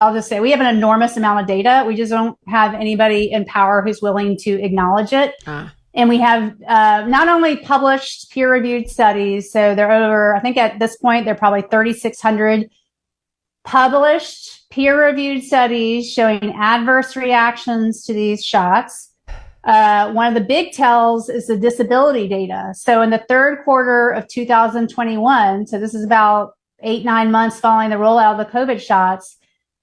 I'll just say we have an enormous amount of data. We just don't have anybody in power who's willing to acknowledge it. And we have not only published peer-reviewed studies, so they're over, I think at this point, they're probably 3,600 published peer-reviewed studies showing adverse reactions to these shots. One of the big tells is the disability data. So in the third quarter of 2021, so this is about 8-9 months following the rollout of the COVID shots,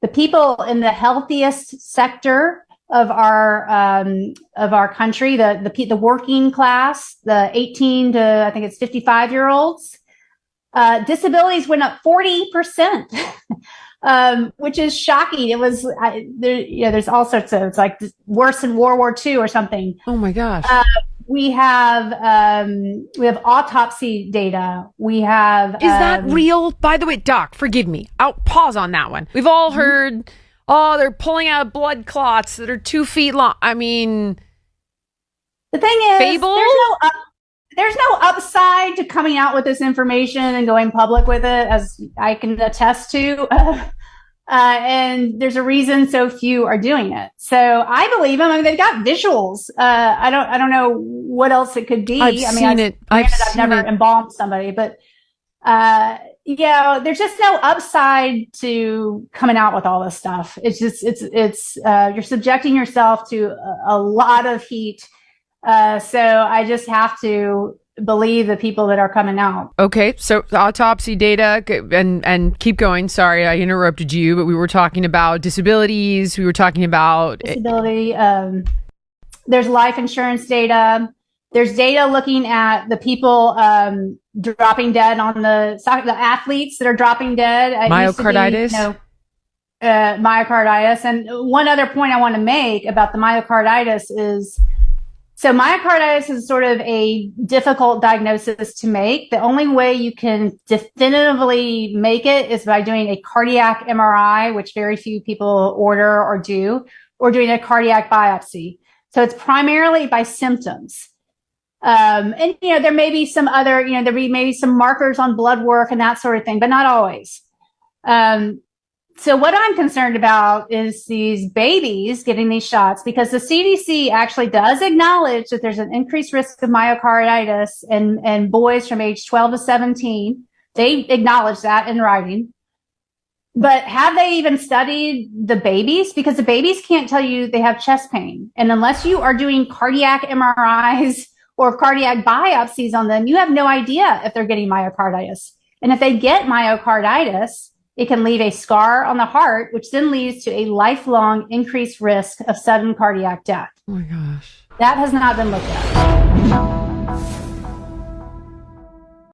the people in the healthiest sector of our country, the working class, the 18 to I think it's 55-year-olds, disabilities went up 40%, which is shocking. It was there's all sorts of, it's like worse than World War II or something. Oh my gosh. We have autopsy data. We have is that real? By the way, Doc, forgive me. I'll pause on that one. We've all heard, oh, they're pulling out blood clots that are 2 feet long. I mean, the thing is, fable? There's no upside to coming out with this information and going public with it, as I can attest to. And there's a reason so few are doing it. So I believe them. I mean, they've got visuals. I don't know what else it could be. I've never embalmed somebody, but there's just no upside to coming out with all this stuff. It's just you're subjecting yourself to a lot of heat. So I just have to believe the people that are coming out. Okay, so autopsy data, and keep going. Sorry, I interrupted you, but we were talking about disabilities. We were talking about disability. There's life insurance data. There's data looking at the people dropping dead on the athletes that are dropping dead. Myocarditis. Myocarditis. And one other point I want to make about the myocarditis is, so myocarditis is sort of a difficult diagnosis to make. The only way you can definitively make it is by doing a cardiac MRI, which very few people order or do, or doing a cardiac biopsy. So it's primarily by symptoms. And, there may be some other, there may be some markers on blood work and that sort of thing, but not always. So what I'm concerned about is these babies getting these shots, because the CDC actually does acknowledge that there's an increased risk of myocarditis in boys from age 12 to 17. They acknowledge that in writing. But have they even studied the babies? Because the babies can't tell you they have chest pain. And unless you are doing cardiac MRIs or cardiac biopsies on them, you have no idea if they're getting myocarditis. And if they get myocarditis, it can leave a scar on the heart, which then leads to a lifelong increased risk of sudden cardiac death. Oh my gosh. That has not been looked at.